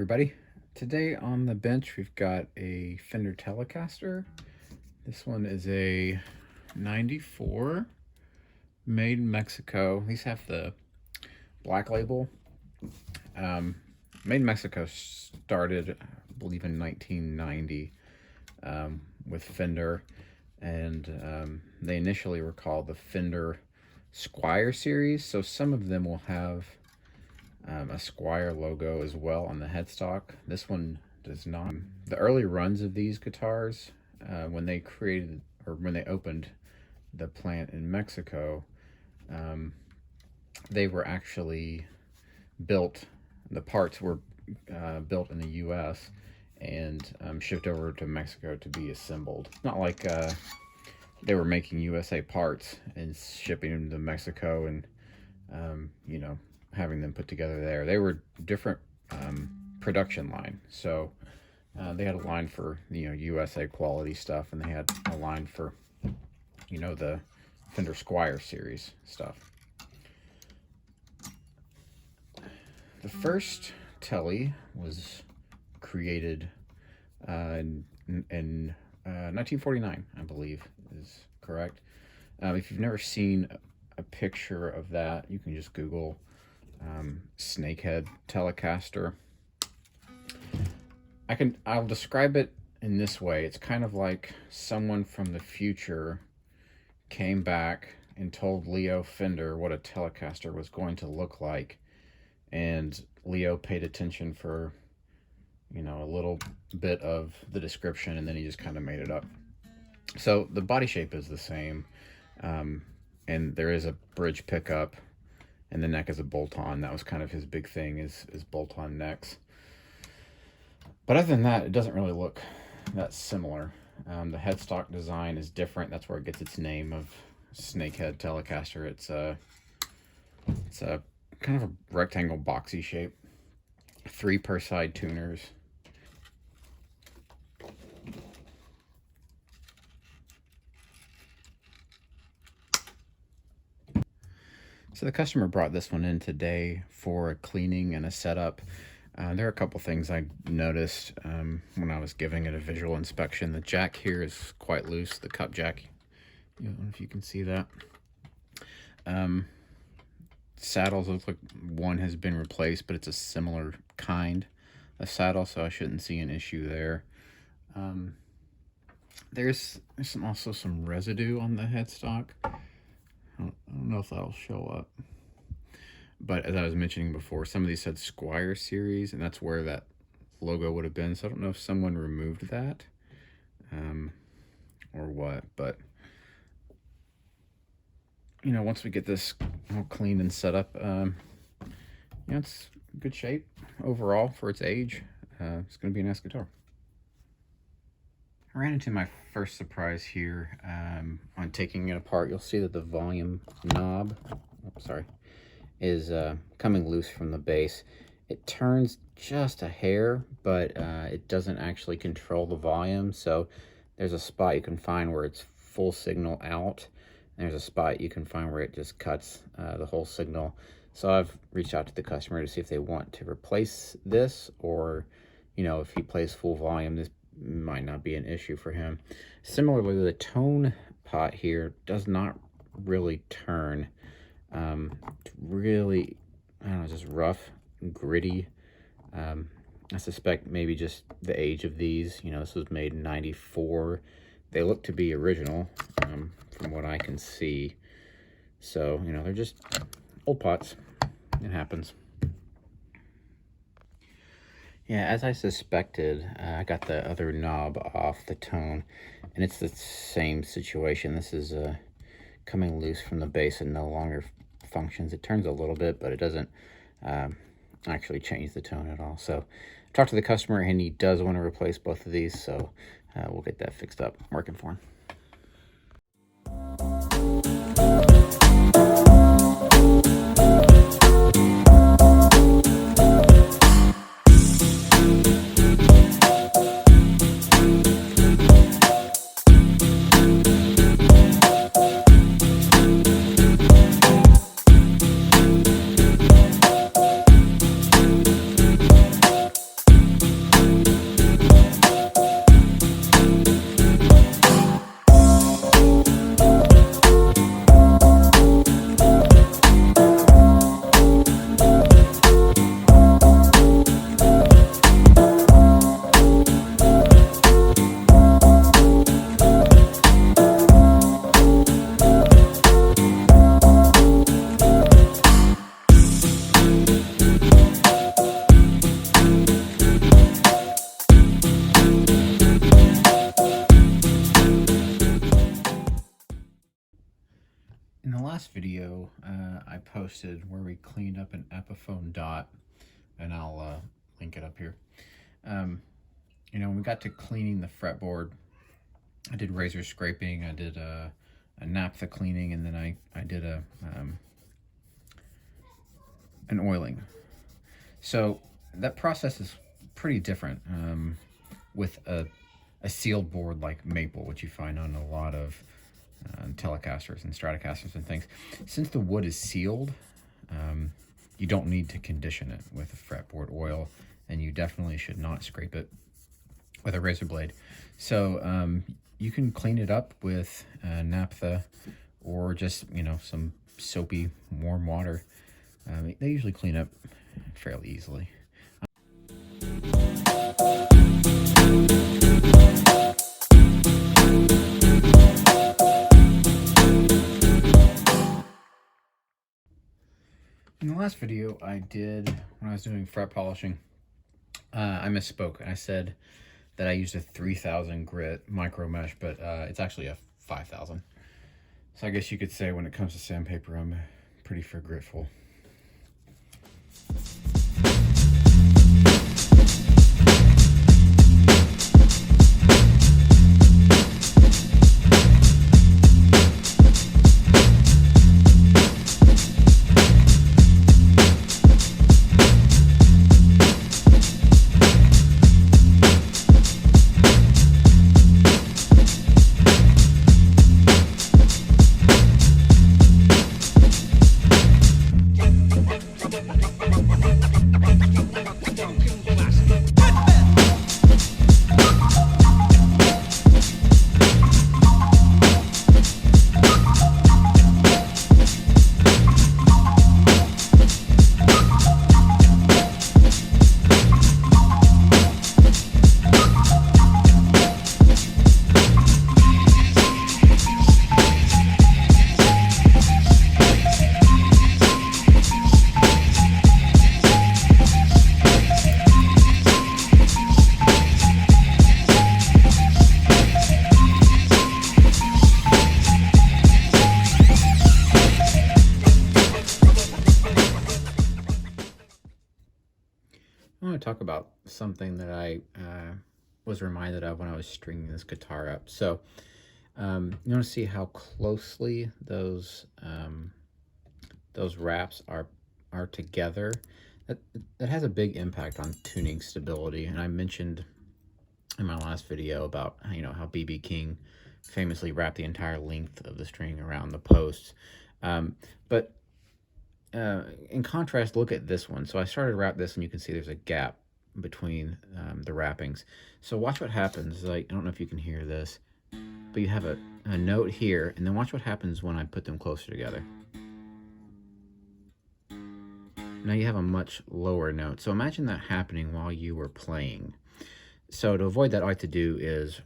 everybody. Today on the bench we've got a Fender Telecaster. This one is a 94, made in Mexico. These have the black label. Made in Mexico started, I believe, in 1990 with Fender, and they initially were called the Fender Squier Series. So some of them will have a Squier logo as well on the headstock. This one does not. The early runs of these guitars, when they created or when they opened the plant in Mexico, they were actually built, the parts were built in the US and shipped over to Mexico to be assembled. It's not like they were making USA parts and shipping them to Mexico and you know, having them put together there. They were different production line. So they had a line for, you know, USA quality stuff, and they had a line for, you know, the Fender Squier Series stuff. The first Tele was created in 1949, I believe is correct. If you've never seen a picture of that, you can just Google snakehead Telecaster. I'll describe it in this way. It's kind of like someone from the future came back and told Leo Fender what a Telecaster was going to look like, and Leo paid attention for, you know, a little bit of the description, and then he just kind of made it up. So the body shape is the same, and there is a bridge pickup, and the neck is a bolt-on. That was kind of his big thing, is bolt-on necks. But other than that, it doesn't really look that similar. The headstock design is different. That's where it gets its name of snakehead Telecaster. It's a kind of a rectangle boxy shape. 3 per side tuners. So the customer brought this one in today for a cleaning and a setup. There are a couple things I noticed when I was giving it a visual inspection. The jack here is quite loose, the cup jack. I don't know if you can see that. Saddles look like one has been replaced, but it's a similar kind of saddle, so I shouldn't see an issue there. There's also some residue on the headstock. I don't know if that'll show up, but as I was mentioning before, some of these said Squier Series, and that's where that logo would have been. So I don't know if someone removed that or what, but you know, once we get this all cleaned and set up, you know, it's in good shape overall for its age. It's going to be a nice guitar. I ran into my first surprise here on taking it apart. You'll see that the volume knob, is coming loose from the base. It turns just a hair, but it doesn't actually control the volume. So there's a spot you can find where it's full signal out, and there's a spot you can find where it just cuts the whole signal. So I've reached out to the customer to see if they want to replace this, or, you know, if he plays full volume, this might not be an issue for him. Similarly, the tone pot here does not really turn. It's really, I don't know, just rough and gritty. I suspect maybe just the age of these. You know, this was made in 94. They look to be original from what I can see. So, you know, they're just old pots. It happens. Yeah, as I suspected, I got the other knob off the tone, and it's the same situation. This is coming loose from the base and no longer functions. It turns a little bit, but it doesn't actually change the tone at all. So I talked to the customer, and he does want to replace both of these, so we'll get that fixed up. I'm working for him. I posted where we cleaned up an Epiphone dot, and I'll link it up here. You know, when we got to cleaning the fretboard, I did razor scraping, I did a naphtha cleaning, and then I did an oiling. So that process is pretty different with a sealed board like maple, which you find on a lot of Telecasters and Stratocasters and things. Since the wood is sealed, you don't need to condition it with a fretboard oil, and you definitely should not scrape it with a razor blade. So you can clean it up with naphtha or just, you know, some soapy warm water. They usually clean up fairly easily. In the last video I did, when I was doing fret polishing, I misspoke. I said that I used a 3000 grit micro mesh, but it's actually a 5000. So I guess you could say when it comes to sandpaper, I'm pretty forgetful. I want to talk about something that I was reminded of when I was stringing this guitar up. So you want to see how closely those wraps are together. That has a big impact on tuning stability. And I mentioned in my last video about, you know, how B.B. King famously wrapped the entire length of the string around the posts. But in contrast, look at this one. So I started to wrap this, and you can see there's a gap between the wrappings. So watch what happens. Like, I don't know if you can hear this, but you have a note here, and then watch what happens when I put them closer together. Now you have a much lower note. So imagine that happening while you were playing. So to avoid that, all I have to do is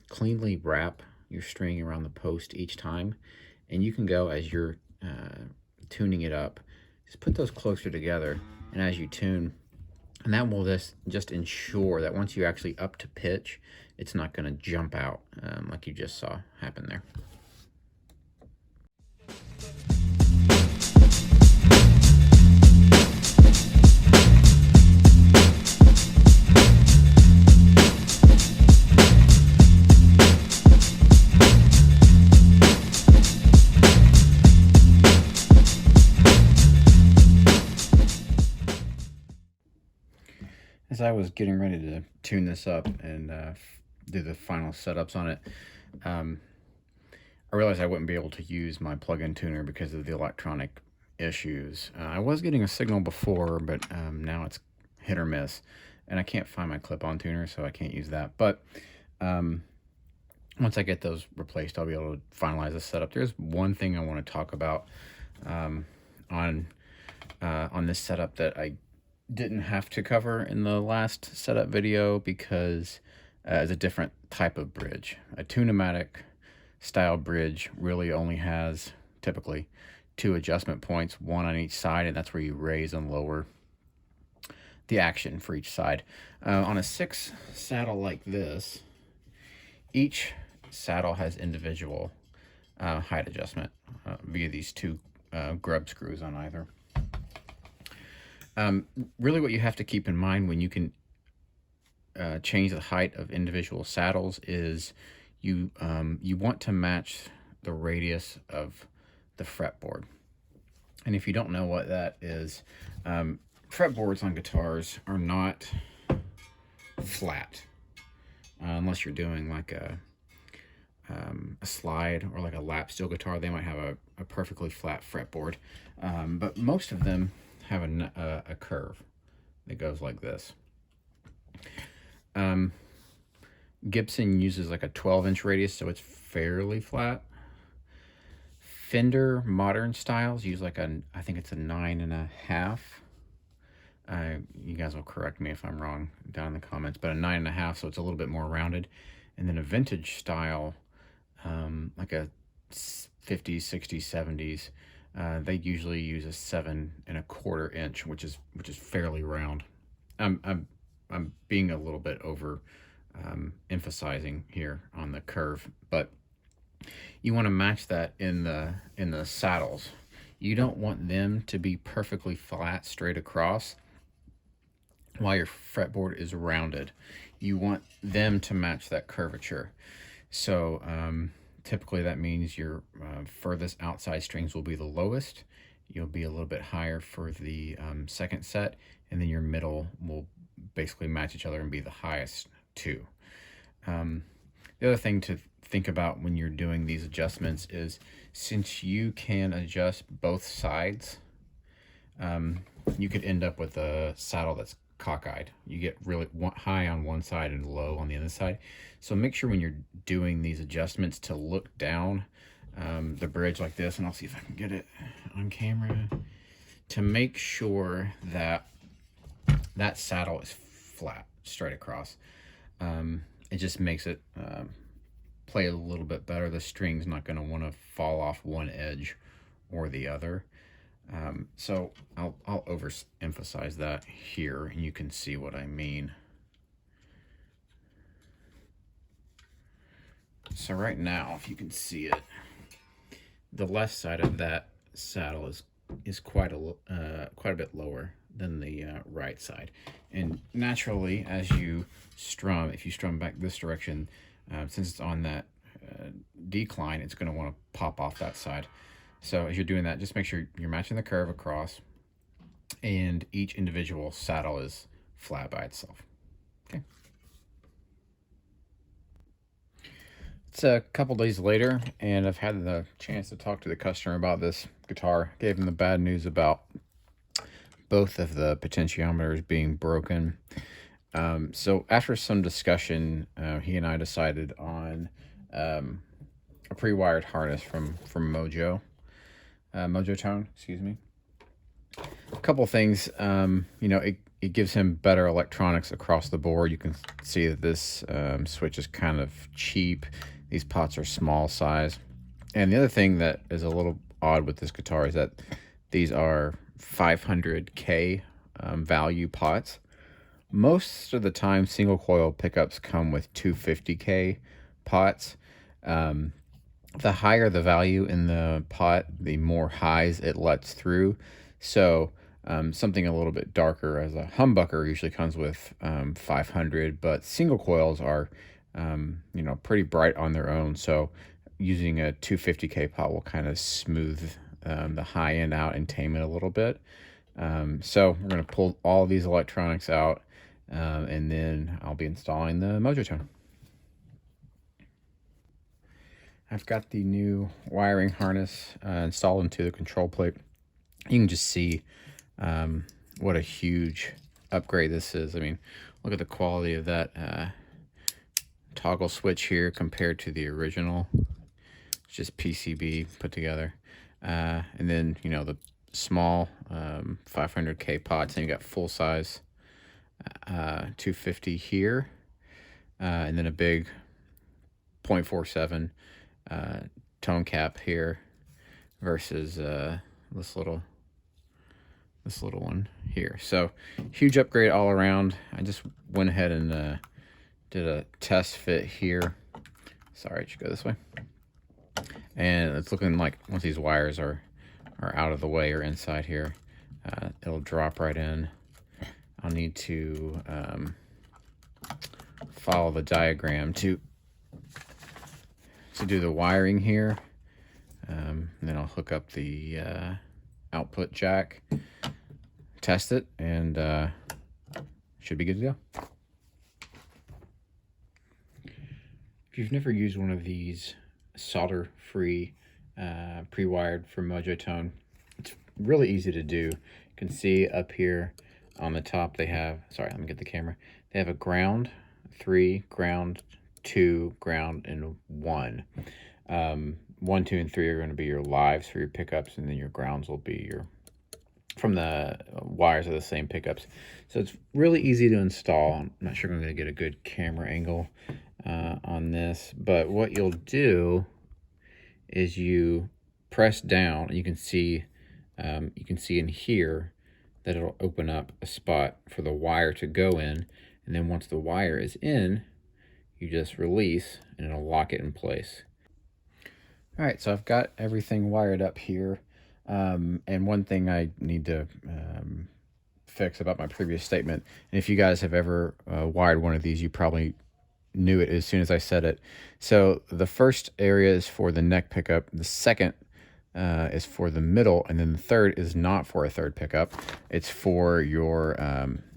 cleanly wrap your string around the post each time, and you can go as you're tuning it up, just put those closer together, and as you tune, and that will just ensure that once you actually up to pitch, it's not going to jump out like you just saw happen there. As I was getting ready to tune this up and do the final setups on it, I realized I wouldn't be able to use my plug-in tuner because of the electronic issues. I was getting a signal before, but now it's hit or miss, and I can't find my clip-on tuner, so I can't use that. But once I get those replaced, I'll be able to finalize the setup. There's one thing I want to talk about on this setup that I didn't have to cover in the last setup video because it's a different type of bridge. A Tune-o-matic style bridge really only has typically 2 adjustment points, one on each side, and that's where you raise and lower the action for each side. On a 6 saddle like this, each saddle has individual height adjustment via these 2 grub screws on either. Really what you have to keep in mind when you can change the height of individual saddles is you want to match the radius of the fretboard. And if you don't know what that is, fretboards on guitars are not flat unless you're doing like a slide or like a lap steel guitar. They might have a perfectly flat fretboard, but most of them have a curve that goes like this. Gibson uses like a 12-inch radius, so it's fairly flat. Fender modern styles use like I think it's a 9.5. You guys will correct me if I'm wrong down in the comments, but a 9.5, so it's a little bit more rounded. And then a vintage style, like a 50s, 60s, 70s, they usually use a 7.25 inch, which is fairly round. I'm being a little bit over emphasizing here on the curve, but you want to match that in the saddles. You don't want them to be perfectly flat straight across while your fretboard is rounded. You want them to match that curvature. So typically that means your furthest outside strings will be the lowest. You'll be a little bit higher for the second set, and then your middle will basically match each other and be the highest too. The other thing to think about when you're doing these adjustments is, since you can adjust both sides, you could end up with a saddle that's cockeyed. You get really high on one side and low on the other side. So make sure when you're doing these adjustments to look down the bridge like this, and I'll see if I can get it on camera, to make sure that that saddle is flat straight across. It just makes it play a little bit better. The string's not going to want to fall off one edge or the other. So I'll overemphasize that here, and you can see what I mean. So right now, if you can see it, the left side of that saddle is quite a bit lower than the right side. And naturally, as you strum, if you strum back this direction, since it's on that decline, it's going to want to pop off that side. So as you're doing that, just make sure you're matching the curve across, and each individual saddle is flat by itself. Okay. It's a couple days later, and I've had the chance to talk to the customer about this guitar. Gave him the bad news about both of the potentiometers being broken. So after some discussion, he and I decided on a pre-wired harness from Mojo Tone, excuse me. A couple things, you know, it gives him better electronics across the board. You can see that this switch is kind of cheap. These pots are small size. And the other thing that is a little odd with this guitar is that these are 500K value pots. Most of the time, single coil pickups come with 250K pots. The higher the value in the pot, the more highs it lets through. So something a little bit darker as a humbucker usually comes with 500, but single coils are you know, pretty bright on their own. So using a 250K pot will kind of smooth the high end out and tame it a little bit. So we're going to pull all these electronics out, and then I'll be installing the Mojo Tone. I've got the new wiring harness installed into the control plate. You can just see what a huge upgrade this is. I mean, look at the quality of that toggle switch here compared to the original. It's just PCB put together. And then, you know, the small 500K pots, and you got full size 250 here, and then a big 0.47 tone cap here versus this little one here. So huge upgrade all around. I just went ahead and did a test fit here. Sorry, it should go this way. And it's looking like once these wires are are out of the way or inside here, it'll drop right in. I'll need to follow the diagram to do the wiring here. And then I'll hook up the output jack, test it, and should be good to go. If you've never used one of these solder-free pre-wired from Mojo Tone, it's really easy to do. You can see up here on the top they have, sorry, let me get the camera. They have a ground, 3, ground, 2, ground, and 1. 1, 2, and 3 are going to be your lives for your pickups, and then your grounds will be your, from the wires of the same pickups. So it's really easy to install. I'm not sure I'm going to get a good camera angle on this, but what you'll do is you press down. You can see in here that it'll open up a spot for the wire to go in, and then once the wire is in, you just release and it'll lock it in place. All right, so I've got everything wired up here, and one thing I need to fix about my previous statement, and if you guys have ever wired one of these, you probably knew it as soon as I said it. So the first area is for the neck pickup, the second is for the middle, and then the third is not for a third pickup. It's for your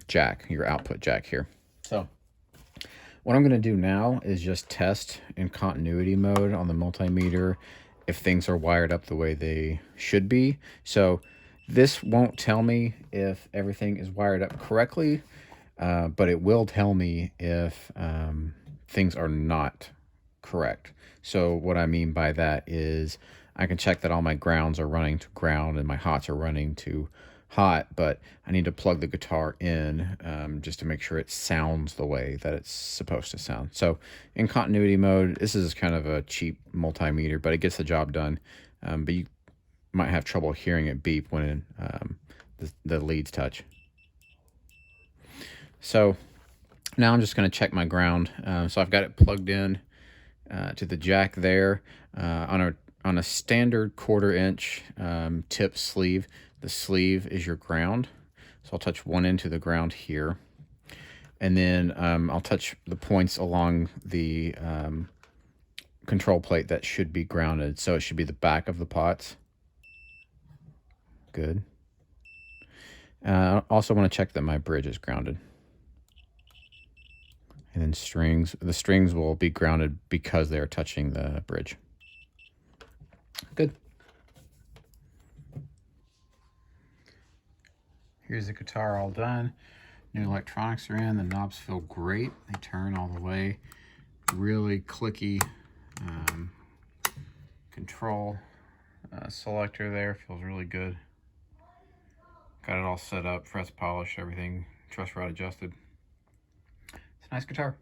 jack, your output jack here. So what I'm going to do now is just test in continuity mode on the multimeter if things are wired up the way they should be. So this won't tell me if everything is wired up correctly, but it will tell me if things are not correct. So what I mean by that is I can check that all my grounds are running to ground and my hots are running to hot, but I need to plug the guitar in just to make sure it sounds the way that it's supposed to sound. So in continuity mode, this is kind of a cheap multimeter, but it gets the job done. But you might have trouble hearing it beep when the leads touch. So now I'm just going to check my ground. So I've got it plugged in to the jack there on a standard 1/4 inch tip sleeve. The sleeve is your ground. So I'll touch one end to the ground here. And then I'll touch the points along the control plate that should be grounded. So it should be the back of the pots. Good. I also want to check that my bridge is grounded. And then strings. The strings will be grounded because they're touching the bridge. Good. Here's the guitar all done. New electronics are in. The knobs feel great. They turn all the way. Really clicky control selector there. Feels really good. Got it all set up, frets polished, everything truss rod adjusted. It's a nice guitar.